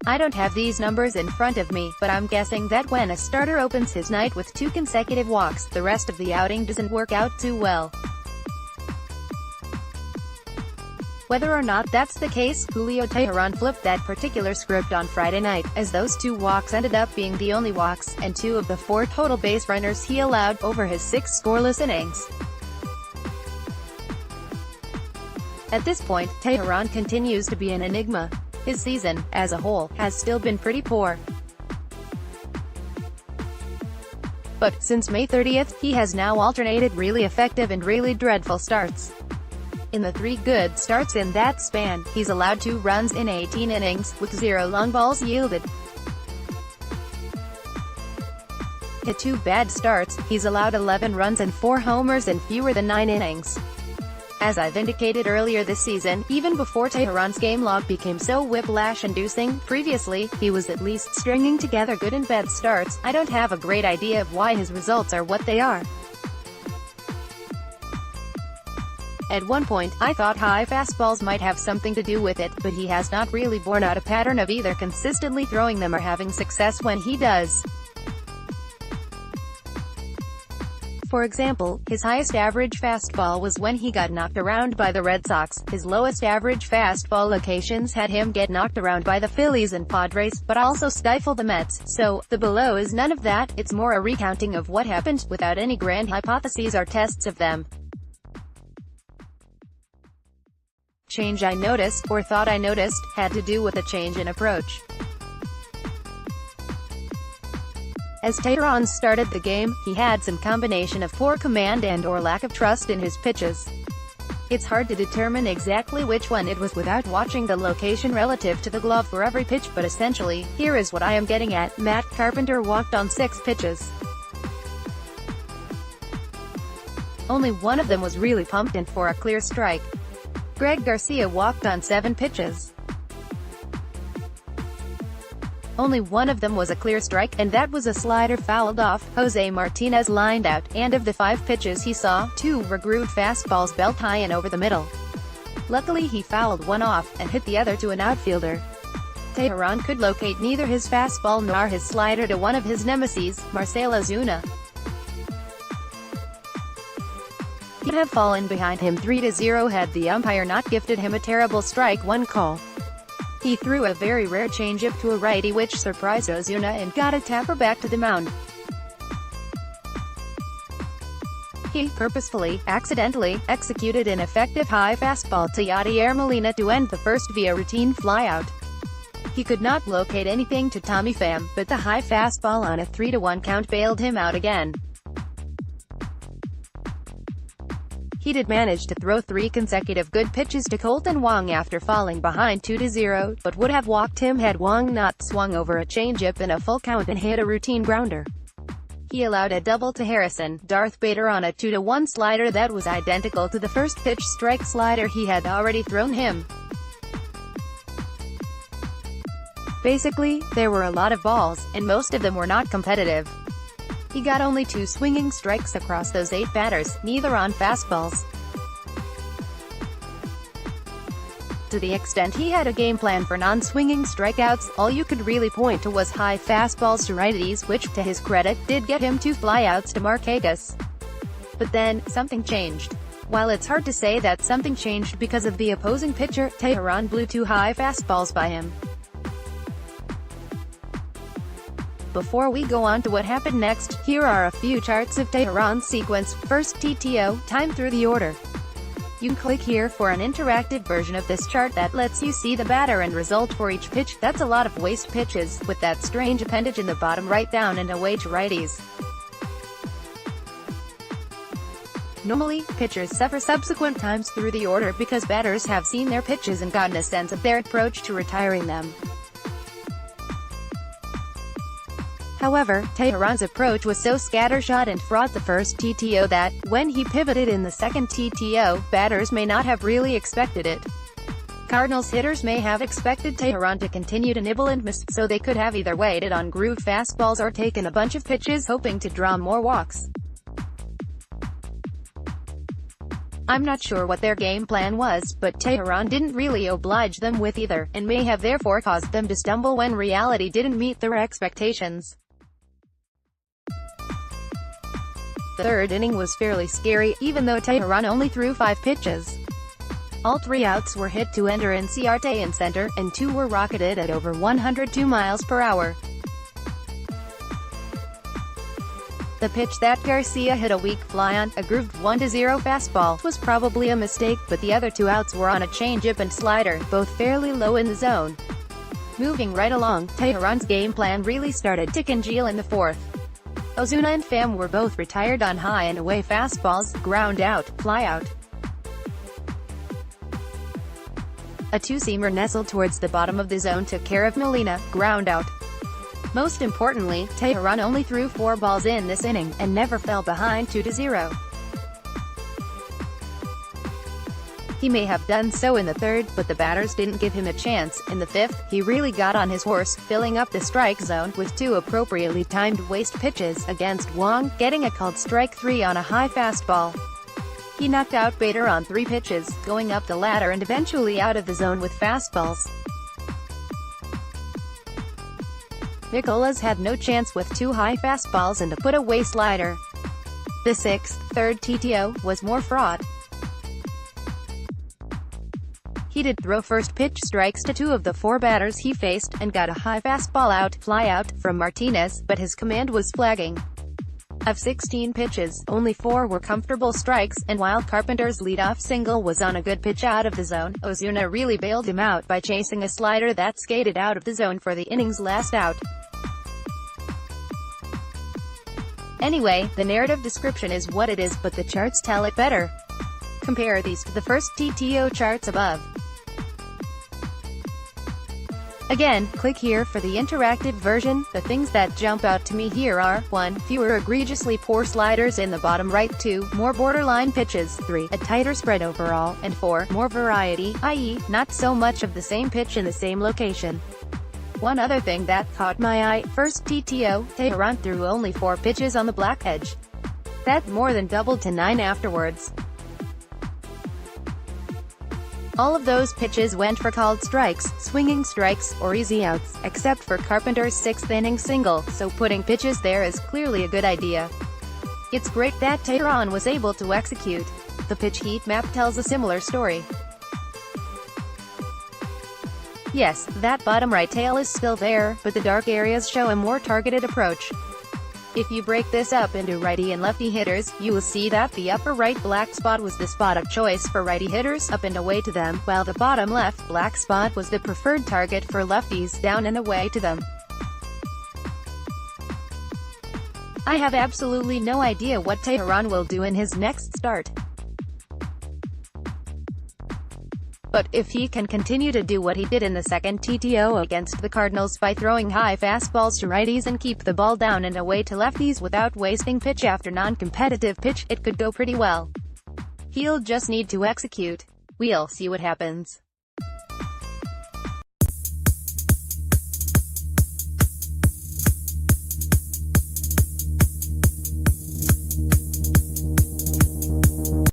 I don't have these numbers in front of me, but I'm guessing that when a starter opens his night with 2 consecutive walks, the rest of the outing doesn't work out too well. Whether or not that's the case, Julio Teheran flipped that particular script on Friday night, as those 2 walks ended up being the only walks, and 2 of the 4 total base runners he allowed, over his 6 scoreless innings. At this point, Teheran continues to be an enigma. His season, as a whole, has still been pretty poor. But, since May 30th, he has now alternated really effective and really dreadful starts. In the 3 good starts in that span, he's allowed 2 runs in 18 innings, with 0 long balls yielded. In 2 bad starts, he's allowed 11 runs and 4 homers in fewer than 9 innings. As I've indicated earlier this season, even before Teheran's game log became so whiplash-inducing, previously, he was at least stringing together good and bad starts. I don't have a great idea of why his results are what they are. At one point, I thought high fastballs might have something to do with it, but he has not really borne out a pattern of either consistently throwing them or having success when he does. For example, his highest average fastball was when he got knocked around by the Red Sox. His lowest average fastball locations had him get knocked around by the Phillies and Padres, but also stifle the Mets. So, the below is none of that, it's more a recounting of what happened, without any grand hypotheses or tests of them. Change I noticed, or thought I noticed, had to do with a change in approach. As Teheran started the game, he had some combination of poor command and or lack of trust in his pitches. It's hard to determine exactly which one it was without watching the location relative to the glove for every pitch, but essentially, here is what I am getting at. Matt Carpenter walked on 6 pitches. Only one of them was really pumped in for a clear strike. Greg Garcia walked on 7 pitches. Only one of them was a clear strike, and that was a slider fouled off. Jose Martinez lined out, and of the 5 pitches he saw, 2 were grooved fastballs belt high and over the middle. Luckily he fouled one off, and hit the other to an outfielder. Teheran could locate neither his fastball nor his slider to one of his nemesis, Marcell Ozuna. He'd have fallen behind him 3-0 had the umpire not gifted him a terrible strike 1 call. He threw a very rare changeup to a righty which surprised Ozuna and got a tapper back to the mound. He purposefully, accidentally, executed an effective high fastball to Yadier Molina to end the first via routine flyout. He could not locate anything to Tommy Pham, but the high fastball on a 3-1 count bailed him out again. He did manage to throw 3 consecutive good pitches to Colton Wong after falling behind 2-0, but would have walked him had Wong not swung over a changeup in a full count and hit a routine grounder. He allowed a double to Harrison, Darth Bader on a 2-1 slider that was identical to the first pitch strike slider he had already thrown him. Basically, there were a lot of balls, and most of them were not competitive. He got only 2 swinging strikes across those 8 batters, neither on fastballs. To the extent he had a game plan for non-swinging strikeouts, all you could really point to was high fastballs to righties, which, to his credit, did get him 2 flyouts to Marquez. But then, something changed. While it's hard to say that something changed because of the opposing pitcher, Teheran blew 2 high fastballs by him. Before we go on to what happened next, here are a few charts of Teheran's sequence. First TTO, time through the order. You can click here for an interactive version of this chart that lets you see the batter and result for each pitch. That's a lot of waste pitches, with that strange appendage in the bottom right down and away to righties. Normally, pitchers suffer subsequent times through the order because batters have seen their pitches and gotten a sense of their approach to retiring them. However, Teheran's approach was so scattershot and fraught the first TTO that, when he pivoted in the second TTO, batters may not have really expected it. Cardinals hitters may have expected Teheran to continue to nibble and miss, so they could have either waited on grooved fastballs or taken a bunch of pitches hoping to draw more walks. I'm not sure what their game plan was, but Teheran didn't really oblige them with either, and may have therefore caused them to stumble when reality didn't meet their expectations. The third inning was fairly scary, even though Teheran only threw 5 pitches. All 3 outs were hit to enter Enciarte in center, and 2 were rocketed at over 102 miles per hour. The pitch that Garcia hit a weak fly on, a grooved 1-0 fastball, was probably a mistake, but the other 2 outs were on a changeup and slider, both fairly low in the zone. Moving right along, Teheran's game plan really started to congeal in the 4th. Ozuna and Pham were both retired on high and away fastballs, ground out, fly out. A 2-seamer nestled towards the bottom of the zone took care of Molina, ground out. Most importantly, Teheran only threw 4 balls in this inning, and never fell behind 2-0. He may have done so in the 3rd, but the batters didn't give him a chance. In the 5th, he really got on his horse, filling up the strike zone with 2 appropriately timed waste pitches, against Wong, getting a called strike 3 on a high fastball. He knocked out Bader on 3 pitches, going up the ladder and eventually out of the zone with fastballs. Nicolas had no chance with 2 high fastballs and a put-away slider. The 6th, third TTO, was more fraught. He did throw first-pitch strikes to 2 of the 4 batters he faced, and got a high fastball out, fly out, from Martinez, but his command was flagging. Of 16 pitches, only 4 were comfortable strikes, and while Carpenter's leadoff single was on a good pitch out of the zone, Ozuna really bailed him out by chasing a slider that skated out of the zone for the inning's last out. Anyway, the narrative description is what it is, but the charts tell it better. Compare these to the first TTO charts above. Again, click here for the interactive version. The things that jump out to me here are, 1. Fewer egregiously poor sliders in the bottom right, 2. More borderline pitches, 3. A tighter spread overall, and 4. More variety, i.e., not so much of the same pitch in the same location. One other thing that caught my eye, first TTO, Teheran threw only 4 pitches on the black edge. That more than doubled to 9 afterwards. All of those pitches went for called strikes, swinging strikes, or easy outs, except for Carpenter's 6th inning single, so putting pitches there is clearly a good idea. It's great that Teheran was able to execute. The pitch heat map tells a similar story. Yes, that bottom right tail is still there, but the dark areas show a more targeted approach. If you break this up into righty and lefty hitters, you will see that the upper right black spot was the spot of choice for righty hitters, up and away to them, while the bottom left black spot was the preferred target for lefties, down and away to them. I have absolutely no idea what Teheran will do in his next start. But if he can continue to do what he did in the second TTO against the Cardinals by throwing high fastballs to righties and keep the ball down and away to lefties without wasting pitch after non-competitive pitch, it could go pretty well. He'll just need to execute. We'll see what happens.